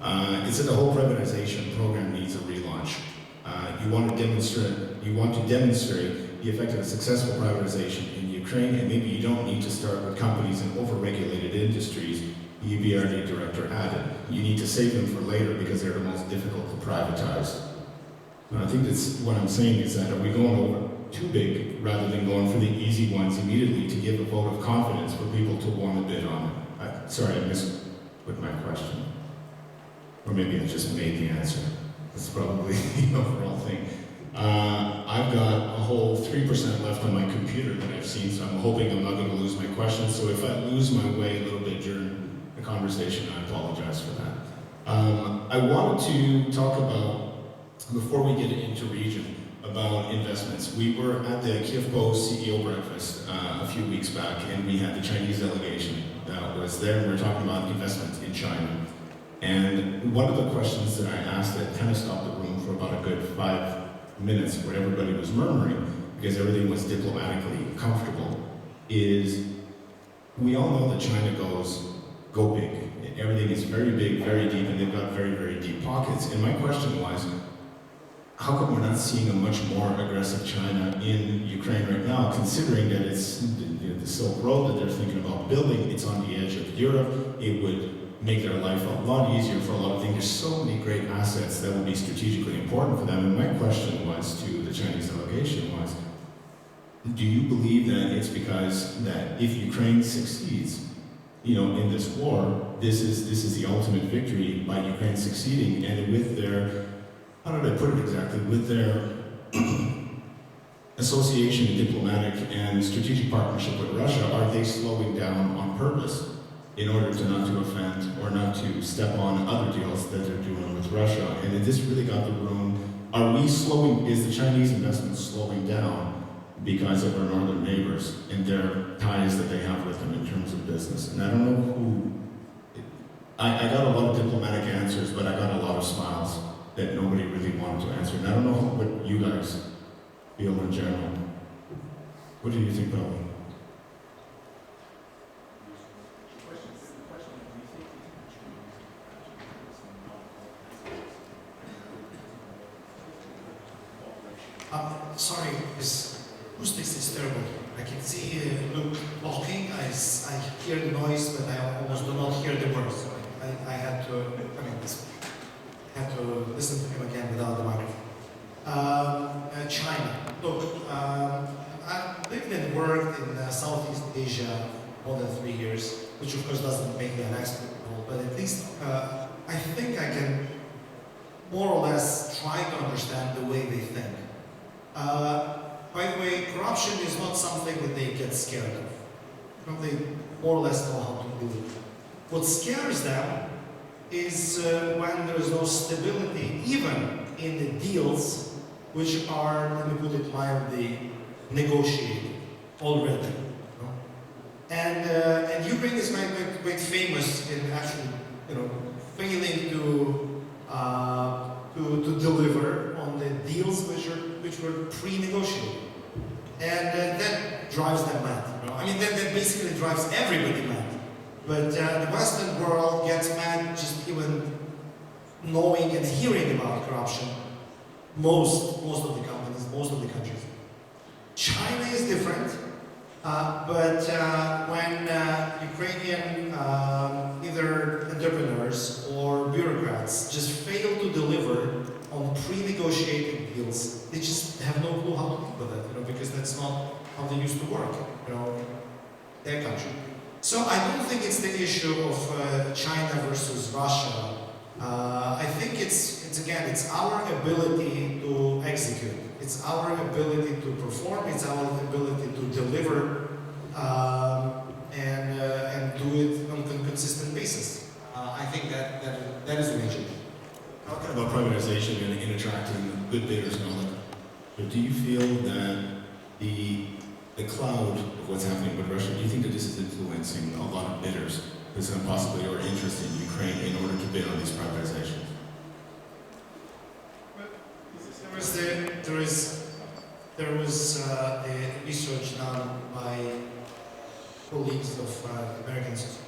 It said the whole privatization program needs a relaunch. You want to demonstrate the effect of a successful privatization in Ukraine, and maybe you don't need to start with companies in over-regulated industries, the EBRD director added. You need to save them for later because they're the most difficult to privatize. And I think that's what I'm saying is that are we going over too big rather than going for the easy ones immediately to give a vote of confidence for people to want to bid on it? Sorry, I missed with my question. Or maybe I just made the answer. That's probably the overall thing. I've got a whole 3% left on my computer that I've seen, so I'm hoping I'm not going to lose my question. So if I lose my way a little bit during the conversation, I apologize for that. I wanted to talk about, before we get into region, about investments. We were at the Kiev CEO breakfast a few weeks back, and we had the Chinese delegation that was there, and we were talking about investment in China. And one of the questions that I asked that kind of stopped the room for about a good 5 minutes where everybody was murmuring, because everything was diplomatically comfortable, is we all know that China go big. Everything is very big, very deep, and they've got very, very deep pockets. And my question was, how come we're not seeing a much more aggressive China in Ukraine right now, considering that it's the Silk Road that they're thinking about building, it's on the edge of Europe, it would make their life a lot easier for a lot of things. There's so many great assets that would be strategically important for them. And my question was to the Chinese delegation was, do you believe that it's because that if Ukraine succeeds, in this war, this is the ultimate victory by Ukraine succeeding, and with their, how did I put it exactly, with their association, diplomatic and strategic partnership with Russia, are they slowing down on purpose in order to not to offend or not to step on other deals that they're doing with Russia? And it just really got the room, is the Chinese investment slowing down because of our northern neighbors and their ties that they have with them in terms of business? And I don't know who, I got a lot of diplomatic answers, but I got a lot of smiles that nobody really wanted to answer. And I don't know what you guys feel in general. What do you think, Bobby? Sorry, this acoustics is terrible. I can see Luke talking, I hear the noise, but I almost do not hear the words. So I had to, listen to him again without the microphone. China. Look, I've lived and worked in Southeast Asia more than 3 years, which of course doesn't make me an expert at all, but at least I think I can more or less try to understand the way they think. By the way, corruption is not something that they get scared of. They more or less know how to do it. What scares them is when there is no stability, even in the deals which are, let me put it mildly, negotiated already. And Ukraine is quite famous in actually, failing to deliver on the deals which were pre-negotiated, and that drives them mad. That basically drives everybody mad. But the Western world gets mad just even knowing and hearing about corruption. Most of the companies, most of the countries. China is different, but when Ukrainian either entrepreneurs or bureaucrats just fail to deliver on pre-negotiated deals, they just have no clue how to deal with it, because that's not how they used to work, their country. So I don't think it's the issue of China versus Russia. I think it's our ability to execute. It's our ability to perform. It's our ability to deliver and do it on a consistent basis. I think that is the major. Talking about privatization and attracting good bidders and all that, but do you feel that the cloud of what's happening with Russia, do you think that this is influencing a lot of bidders who's possibly or interest in Ukraine in order to bid on these privatizations? There was a research done by colleagues of American Association.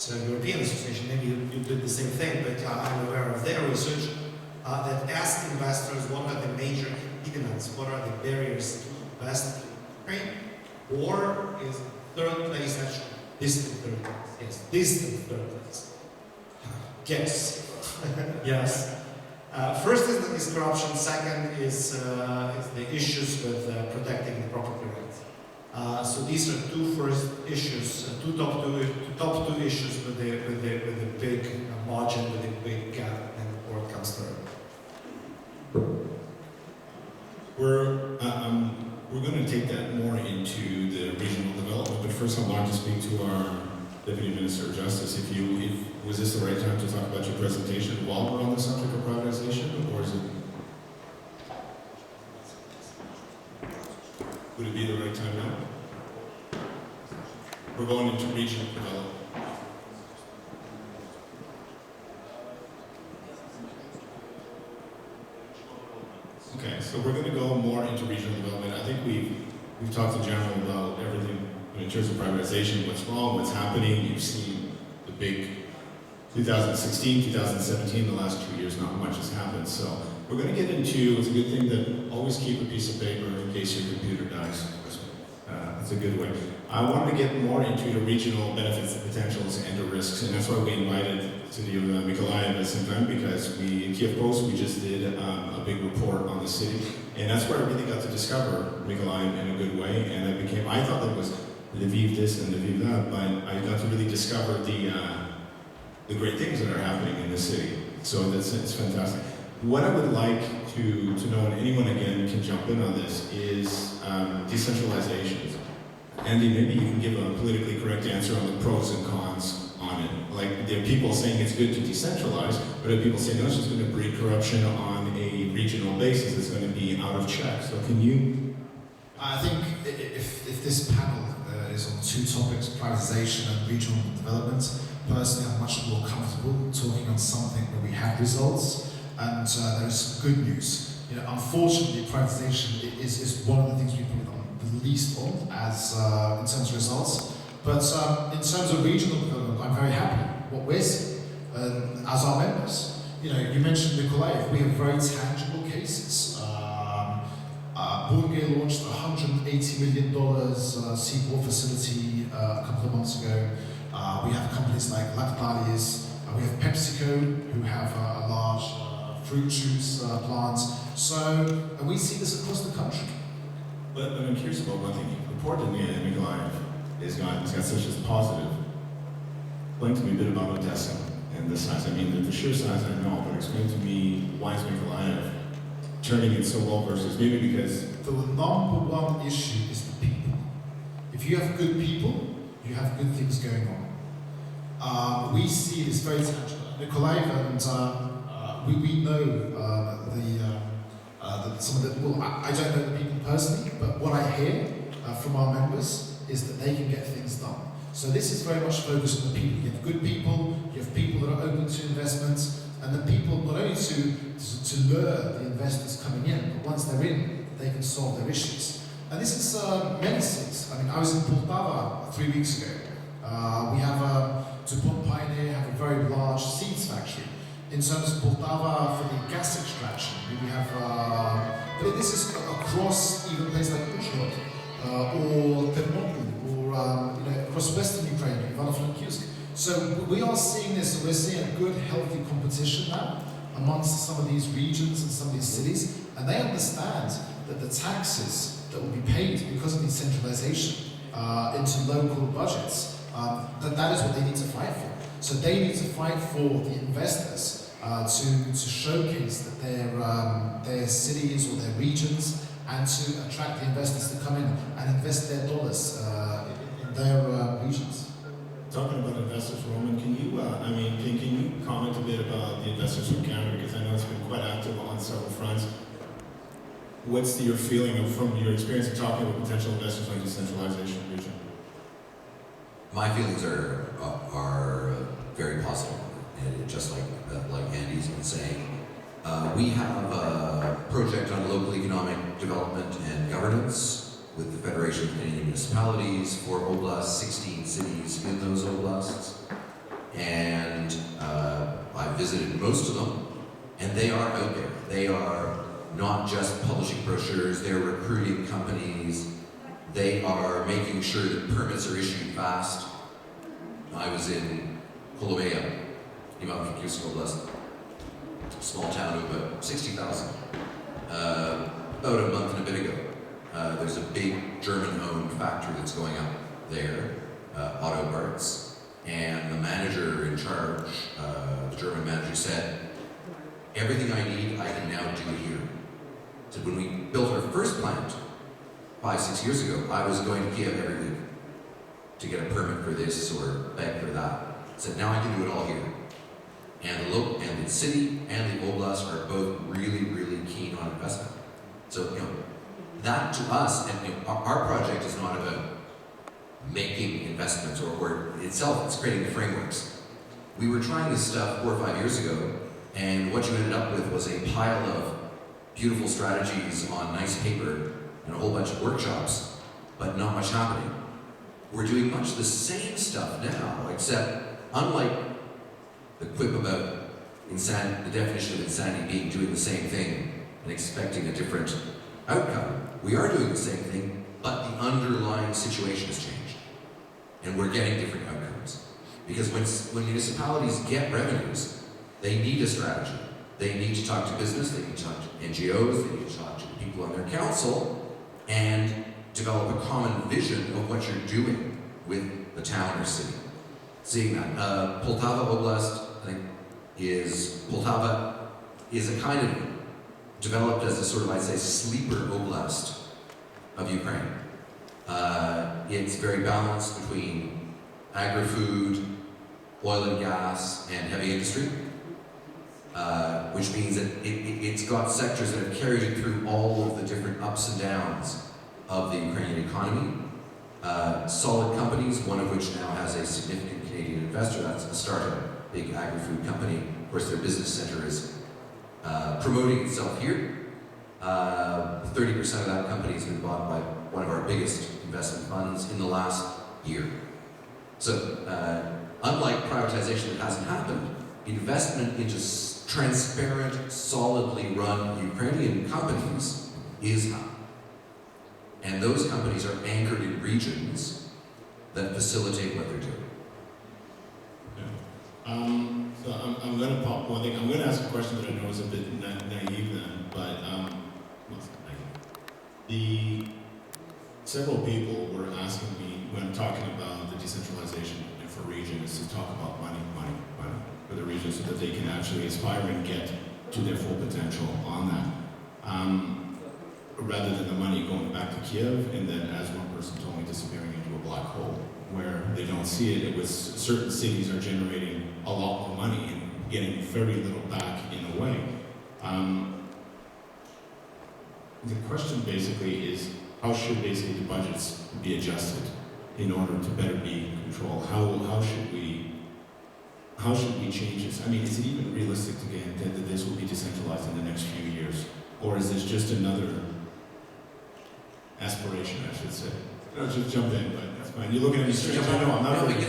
it's a European association, maybe you did the same thing, but I'm aware of their research that asked investors what are the major impediments, what are the barriers to invest in Ukraine, or is third place actually distant third place? Yes, distant third place. Guess. Yes. First is corruption. Second is the issues with protecting the property rights. So these are two first issues, top two issues with the big margin, with the big gap, and the report comes through. We're going to take that more into the regional development, but first I wanted to speak to our Deputy Minister of Justice. Was this the right time to talk about your presentation while we're on the subject of privatization, or is it? Would it be the right time now? We're going into regional development. Okay, so we're going to go more into regional development. I think we've talked in general about everything in terms of privatization, what's wrong, what's happening. You've seen the big 2016, 2017, the last 2 years, not much has happened. So we're going to get into, it's a good thing that always keep a piece of paper in case your computer dies. That's a good way. I wanted to get more into the regional benefits, the potentials, and the risks, and that's why we invited the city of Mykolaiv at the same time, because in Kiev Post, we just did a big report on the city, and that's where I really got to discover Mykolaiv in a good way, and I thought that was Lviv this and Lviv that, but I got to really discover the great things that are happening in the city. So it's fantastic. What I would like to know, and anyone again can jump in on this, is decentralization. Andy, maybe you can give a politically correct answer on the pros and cons on it. Like, there are people saying it's good to decentralize, but there are people saying, no, it's just going to breed corruption on a regional basis. It's going to be out of check. So can you? I think if this panel is on two topics, privatization and regional development, personally I'm much more comfortable talking on something where we have results and there is some good news. Unfortunately, privatization is one of the things we put on the least on as in terms of results. But in terms of regional development, I'm very happy what we're seeing as our members. You mentioned Mykolaiv. We have very tangible cases. Bulgaria launched a $180 million seaport facility a couple of months ago. We have companies like Lactalis. We have PepsiCo, who have a large fruit juice plant. And we see this across the country. But I'm curious about one thing. The port in Mykolaiv it's got such a positive. Explain to me a bit about Odessa and the size. I mean, the sheer size I know, but explain to me why is Mykolaiv turning it so well versus maybe because the number one issue is the people. If you have good people, you have good things going on. We see this very tangible. Mykolaiv and we know some of the, well, I don't know the people personally, but what I hear from our members is that they can get things done. So this is very much focused on the people. You have good people, you have people that are open to investments, and the people not only to lure the investors coming in, but once they're in, they can solve their issues. And this is many cities. I mean, I was in Poltava 3 weeks ago. We have DuPont Pioneer have a very large seeds factory. In terms of Poltava for the gas extraction, we have, but this is across even places like Uzhhorod or Ternopil or across Western Ukraine, Ivano-Frankivsk. So we are seeing this, and we're seeing a good, healthy competition now amongst some of these regions and some of these cities, and they understand that the taxes that will be paid because of decentralization into local budgets, that is what they need to fight for. So they need to fight for the investors to showcase that their cities or their regions, and to attract the investors to come in and invest their dollars in their regions. Talking about investors, Roman, can you can you comment a bit about the investors from Canada, because I know it's been quite active on several fronts. What's your feeling from your experience of talking with potential investors on decentralization region? My feelings are very positive, and just like Andy's been saying, we have a project on local economic development and governance with the Federation of Canadian Municipalities for Oblasts, 16 cities in those oblasts. and I visited most of them, and they are out there. They are not just publishing brochures, they're recruiting companies, they are making sure that permits are issued fast. I was in Kolomea, Ivano-Frankivsk Oblast, small town of about 60,000, about a month and a bit ago. There's a big German-owned factory that's going up there, auto parts, and the manager in charge, the German manager said, everything I need, I can now do here. So when we built our first plant 5-6 years ago, I was going to Kiev every week to get a permit for this or beg for that. Said now I can do it all here. And the city and the oblast are both really, really keen on investment. So that to us, and our project is not about making investments or itself, it's creating the frameworks. We were trying this stuff 4 or 5 years ago, and what you ended up with was a pile of beautiful strategies on nice paper and a whole bunch of workshops, but not much happening. We're doing much the same stuff now, except unlike the quip about the definition of insanity being doing the same thing and expecting a different outcome, we are doing the same thing, but the underlying situation has changed. And we're getting different outcomes. Because when municipalities get revenues, they need a strategy. They need to talk to business, they need to talk to NGOs, they need to talk to people on their council, and develop a common vision of what you're doing with the town or city. Seeing that, Poltava Oblast, I think, Poltava is a kind of developed as a sort of, I'd say, sleeper oblast of Ukraine. It's very balanced between agri-food, oil and gas, and heavy industry, which means that it's got sectors that have carried it through all of the different ups and downs of the Ukrainian economy. Solid companies, one of which now has a significant Canadian investor, that's a startup, big agri-food company. Of course, their business center is promoting itself here. 30% of that company has been bought by one of our biggest investment funds in the last year. So, unlike privatization that hasn't happened, investment into transparent, solidly run Ukrainian companies is happening. And those companies are anchored in regions that facilitate what they're doing. So I'm going to pop one thing. I'm going to ask a question that I know is a bit naive then, but several people were asking me when talking about the decentralization for regions to talk about money for the region so that they can actually aspire and get to their full potential on that. Rather than the money going back to Kiev and then, as one person told me, disappearing into a black hole where they don't see it. It was certain cities are generating a lot more money and getting very little back in a way. The question basically is, how should basically the budgets be adjusted in order to better be in control? How should we change this? I mean, is it even realistic to get that this will be decentralized in the next few years? Or is this just another aspiration, I should say? No, just jump in, but that's fine. You're looking at me straight. I know, I'm not ready.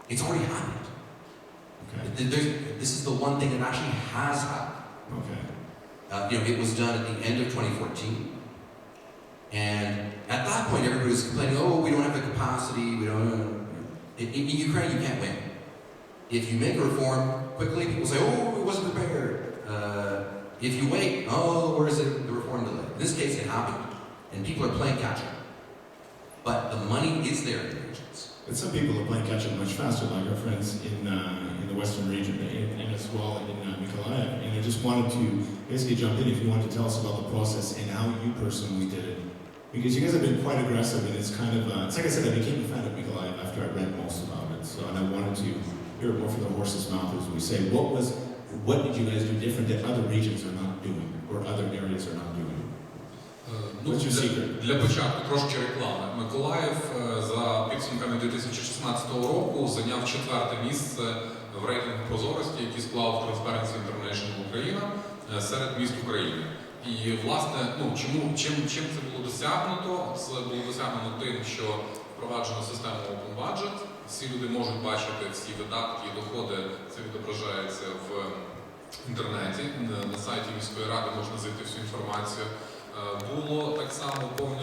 It's already happened. Okay. This is the one thing that actually has happened. Okay. It was done at the end of 2014. And at that point, everybody was complaining, oh, we don't have the capacity, we don't. In Ukraine, you can't win. If you make a reform quickly, people say, oh, it wasn't prepared. If you wait, oh, where is it, the reform delay? In this case, it happened, and people are playing catch-up. But the money is there in the regions. But some people are playing catch-up much faster, like our friends in the western region, and as well in Mykolaiv. And I just wanted to basically jump in if you want to tell us about the process and how you personally did it. Because you guys have been quite aggressive, and it's kind of, it's like I said, I became a fan of Mykolaiv after I read most about it. So, and I wanted to hear it more from the horse's mouth, as we say. What did you guys do different that other regions are not doing, or other areas are not doing? What's your secret? Для початку трошки реклами. Миколаїв за підсумками 2016 року зайняв 4-те місце в рейтингу прозорості, який склав Transparency International Україна серед міст України. І, власне, чим це було досягнуто? Це було досягнено тим, що впроваджено систему Open Budget, Всі люди можуть бачити всі видатки і доходи, це відображається в інтернеті. На сайті міської ради можна знайти всю інформацію. Було так само повністю